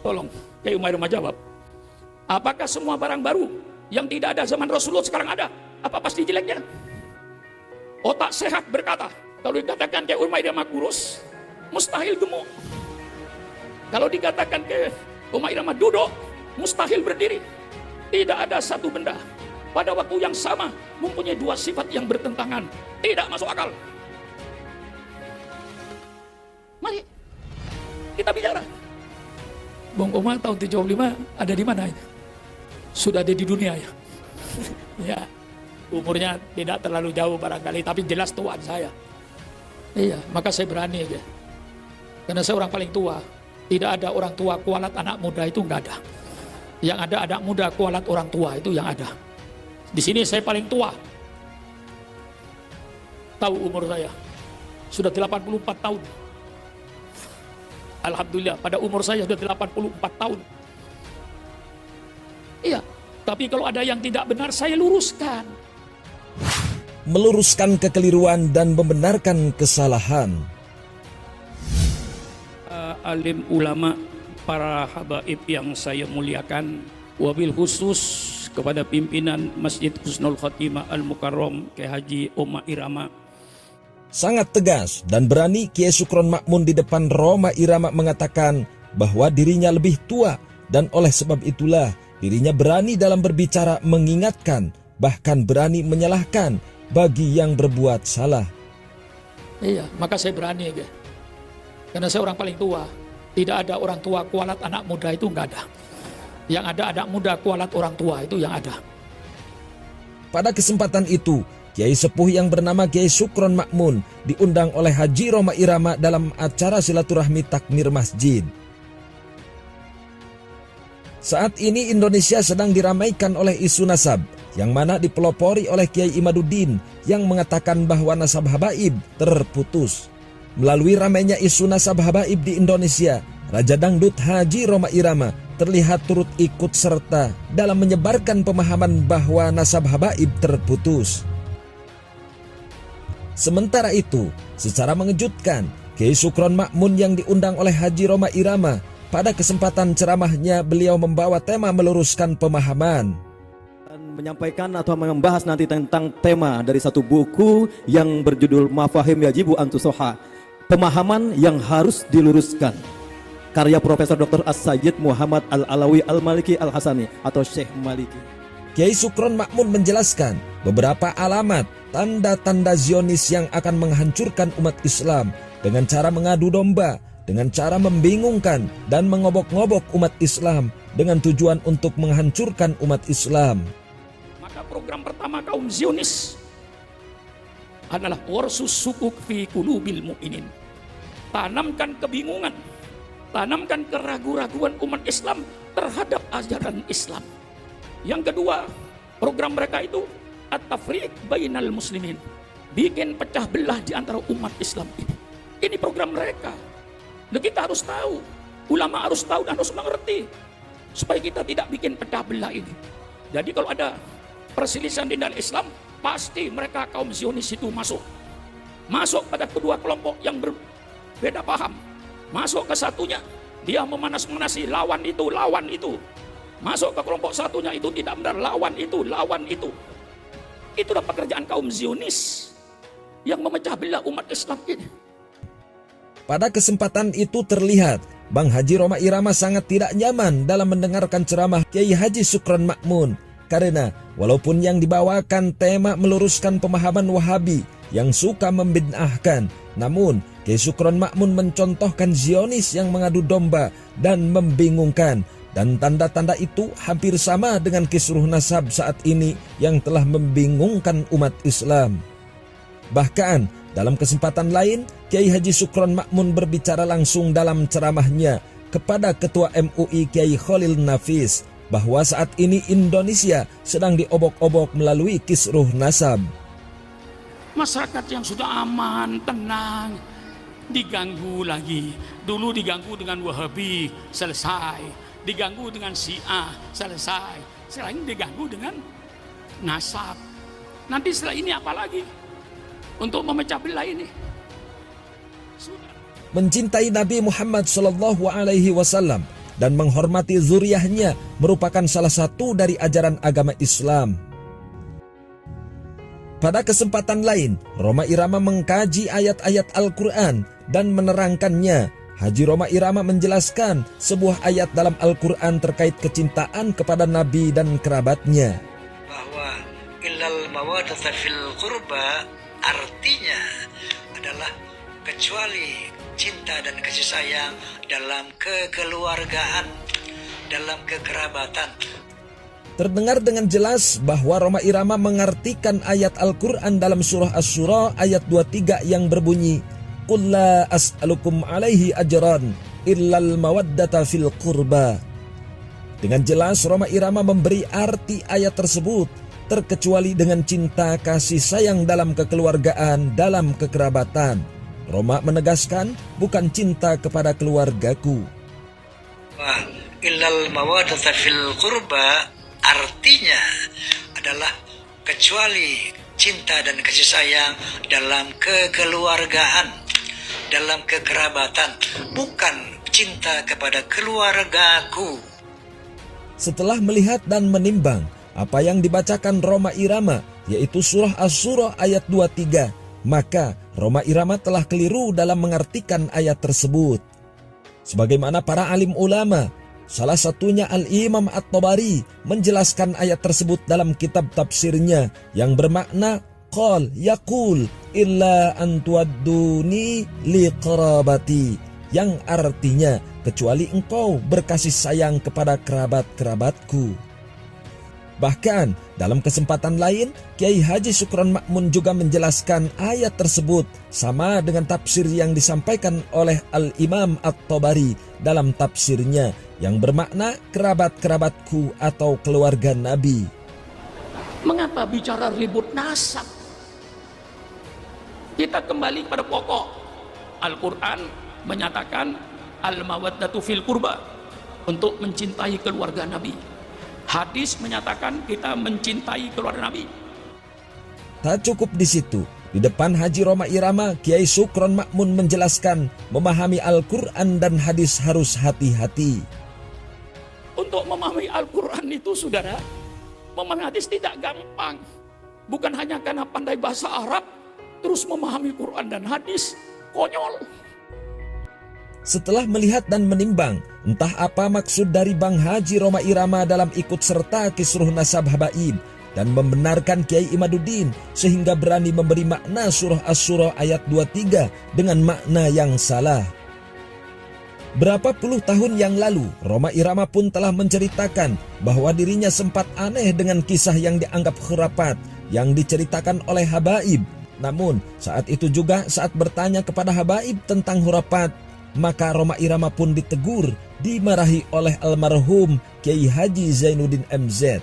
Tolong, Kiai Umairama jawab. Apakah semua barang baru yang tidak ada zaman Rasulullah sekarang ada? Apa pasti jeleknya? Otak sehat berkata, kalau dikatakan Kiai Umairama kurus, mustahil gemuk. Kalau dikatakan Kiai Umairama duduk, mustahil berdiri. Tidak ada satu benda pada waktu yang sama mempunyai dua sifat yang bertentangan. Tidak masuk akal. Mari kita bicara. Bung Omar tahun 75 ada di mana? Sudah ada di dunia ya. Ya, umurnya tidak terlalu jauh barangkali, tapi jelas tuaan saya. Iya, maka saya berani aja. Karena saya orang paling tua. Tidak ada orang tua kualat anak muda, itu enggak ada. Yang ada anak muda kualat orang tua, itu yang ada. Di sini saya paling tua. Tahu umur saya. Sudah 84 tahun. Alhamdulillah, pada umur saya sudah 84 tahun. Iya, tapi kalau ada yang tidak benar, saya luruskan. Meluruskan kekeliruan dan membenarkan kesalahan. Alim ulama, para habaib yang saya muliakan, wabil khusus kepada pimpinan Masjid Husnul Khotimah Al-Mukarram Kiai Haji Roma Irama. Sangat tegas dan berani Kiai Sukron Makmun di depan Roma Irama mengatakan bahwa dirinya lebih tua dan oleh sebab itulah dirinya berani dalam berbicara, mengingatkan, bahkan berani menyalahkan bagi yang berbuat salah. Iya, maka saya berani aja. Karena saya orang paling tua. Tidak ada orang tua kualat anak muda, itu enggak ada. Yang ada anak muda kualat orang tua, itu yang ada. Pada kesempatan itu, Kiai Sepuh yang bernama Kiai Sukron Makmun diundang oleh Haji Roma Irama dalam acara silaturahmi takmir masjid. Saat ini Indonesia sedang diramaikan oleh isu nasab, yang mana dipelopori oleh Kiai Imaduddin yang mengatakan bahwa nasab habaib terputus. Melalui ramainya isu nasab habaib di Indonesia, Raja Dangdut Haji Roma Irama terlihat turut ikut serta dalam menyebarkan pemahaman bahwa nasab habaib terputus. Sementara itu, secara mengejutkan, Kiai Sukron Makmun yang diundang oleh Haji Roma Irama, pada kesempatan ceramahnya beliau membawa tema meluruskan pemahaman. Menyampaikan atau membahas nanti tentang tema dari satu buku yang berjudul Mafahim Yajibu Antusoha, pemahaman yang harus diluruskan, karya Profesor Dr. As-Sayyid Muhammad Al-Alawi Al-Maliki Al-Hasani atau Syekh Maliki. Kiai Sukron Makmun menjelaskan beberapa alamat tanda-tanda Zionis yang akan menghancurkan umat Islam dengan cara mengadu domba, dengan cara membingungkan dan mengobok-ngobok umat Islam dengan tujuan untuk menghancurkan umat Islam. Maka program pertama kaum Zionis adalah warsus sukuk fi qulubil mu'minin. Tanamkan kebingungan, tanamkan keraguan-raguan umat Islam terhadap ajaran Islam. Yang kedua, program mereka itu at-tafriq bainal muslimin, bikin pecah belah di antara umat Islam ini. Ini program mereka. Dan kita harus tahu, ulama harus tahu dan harus mengerti supaya kita tidak bikin pecah belah ini. Jadi kalau ada perselisihan di dalam Islam, pasti mereka kaum Zionis itu masuk pada kedua kelompok yang berbeda paham. Masuk ke satunya, dia memanas-manasi lawan itu. Masuk ke kelompok satunya, itu tidak benar, lawan itu. Itulah pekerjaan kaum Zionis yang memecah belah umat Islam ini. Pada kesempatan itu terlihat Bang Haji Roma Irama sangat tidak nyaman dalam mendengarkan ceramah Kiai Haji Sukron Makmun, karena walaupun yang dibawakan tema meluruskan pemahaman Wahabi yang suka membid'ahkan, namun Kiai Sukron Makmun mencontohkan Zionis yang mengadu domba dan membingungkan, dan tanda-tanda itu hampir sama dengan kisruh nasab saat ini yang telah membingungkan umat Islam. Bahkan dalam kesempatan lain, Kiai Haji Sukron Makmun berbicara langsung dalam ceramahnya kepada Ketua MUI Kiai Khalil Nafis bahwa saat ini Indonesia sedang diobok-obok melalui kisruh nasab. Masyarakat yang sudah aman, tenang, diganggu lagi. Dulu diganggu dengan Wahabi, selesai. Diganggu dengan Syiah, selesai. Setelah ini diganggu dengan nasab. Nanti setelah ini apa lagi? Untuk memecah belah ini. Mencintai Nabi Muhammad SAW dan menghormati zuriyahnya merupakan salah satu dari ajaran agama Islam. Pada kesempatan lain, Roma Irama mengkaji ayat-ayat Al-Quran dan menerangkannya. Haji Roma Irama menjelaskan sebuah ayat dalam Al-Quran terkait kecintaan kepada Nabi dan kerabatnya. Bahwa illal mawaddata fil qurba artinya adalah kecuali cinta dan kasih sayang dalam kekeluargaan, dalam kekerabatan. Terdengar dengan jelas bahwa Roma Irama mengartikan ayat Al-Quran dalam surah Asy-Syura ayat 23 yang berbunyi, Qul la as'alukum alaihi ajran illal mawaddata fil qurba. Dengan jelas Roma Irama memberi arti ayat tersebut, terkecuali dengan cinta kasih sayang dalam kekeluargaan, dalam kekerabatan. Roma menegaskan bukan cinta kepada keluargaku. Wah, illal mawaddata fil qurba artinya adalah kecuali cinta dan kasih sayang dalam kekeluargaan, dalam kekerabatan, bukan cinta kepada keluargaku. Setelah melihat dan menimbang apa yang dibacakan Roma Irama, yaitu surah Asy-Syura ayat 23, maka Roma Irama telah keliru dalam mengartikan ayat tersebut. Sebagaimana para alim ulama, salah satunya Al-Imam At-Tabari menjelaskan ayat tersebut dalam kitab tafsirnya yang bermakna qal yaqul illa an tuwadduni liqarabati, yang artinya kecuali engkau berkasih sayang kepada kerabat-kerabatku. Bahkan dalam kesempatan lain, Kiai Haji Sukron Ma'mun juga menjelaskan ayat tersebut sama dengan tafsir yang disampaikan oleh Al-Imam At-Tabari dalam tafsirnya yang bermakna kerabat-kerabatku atau keluarga Nabi. Mengapa bicara ribut nasab? Kita kembali pada pokok. Al-Quran menyatakan al-mawaddatu fil qurba, untuk mencintai keluarga Nabi. Hadis menyatakan kita mencintai keluarga Nabi. Tak cukup di situ. Di depan Haji Roma Irama, Kiai Sukron Ma'mun menjelaskan memahami Al-Quran dan hadis harus hati-hati. Untuk memahami Al-Quran itu, saudara, memahami hadis tidak gampang. Bukan hanya karena pandai bahasa Arab, terus memahami Quran dan hadis, konyol. Setelah melihat dan menimbang, entah apa maksud dari Bang Haji Roma Irama dalam ikut serta kisruh nasab habaib dan membenarkan Kiai Imaduddin sehingga berani memberi makna surah Asy-Syura ayat 23 dengan makna yang salah. Berapa puluh tahun yang lalu, Roma Irama pun telah menceritakan bahwa dirinya sempat aneh dengan kisah yang dianggap khurafat yang diceritakan oleh habaib. Namun, saat itu juga saat bertanya kepada habaib tentang khurafat, maka Roma Irama pun ditegur, dimarahi oleh almarhum Kiai Haji Zainuddin MZ.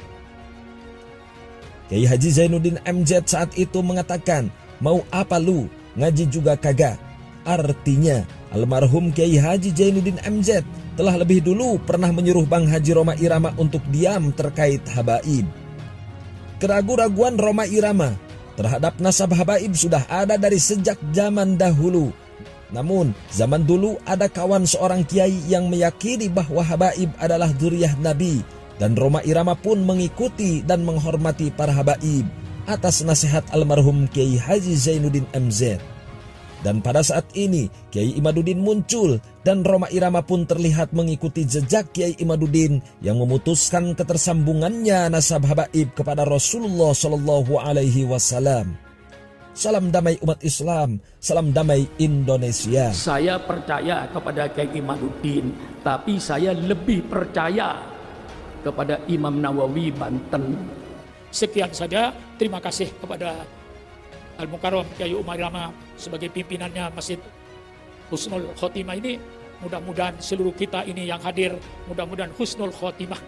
Kiai Haji Zainuddin MZ saat itu mengatakan, mau apa lu, ngaji juga kagak. Artinya, almarhum Kiai Haji Zainuddin MZ telah lebih dulu pernah menyuruh Bang Haji Roma Irama untuk diam terkait habaib. Keraguan-raguan Roma Irama terhadap nasab habaib sudah ada dari sejak zaman dahulu. Namun, zaman dulu ada kawan seorang kiai yang meyakini bahwa habaib adalah dzurriyyah Nabi, dan Roma Irama pun mengikuti dan menghormati para habaib atas nasihat almarhum Kiai Haji Zainuddin MZ. Dan pada saat ini, Kiai Imaduddin muncul dan Roma Irama pun terlihat mengikuti jejak Kiai Imaduddin yang memutuskan ketersambungannya nasab habaib kepada Rasulullah Shallallahu Alaihi Wasallam. Salam damai umat Islam, salam damai Indonesia. Saya percaya kepada Kiai Imaduddin, tapi saya lebih percaya kepada Imam Nawawi Banten. Sekian saja, terima kasih kepada Al-Mukarram Kiai Umar Irama sebagai pimpinannya Masjid Husnul Khotimah ini. Mudah-mudahan seluruh kita ini yang hadir, mudah-mudahan husnul khotimah.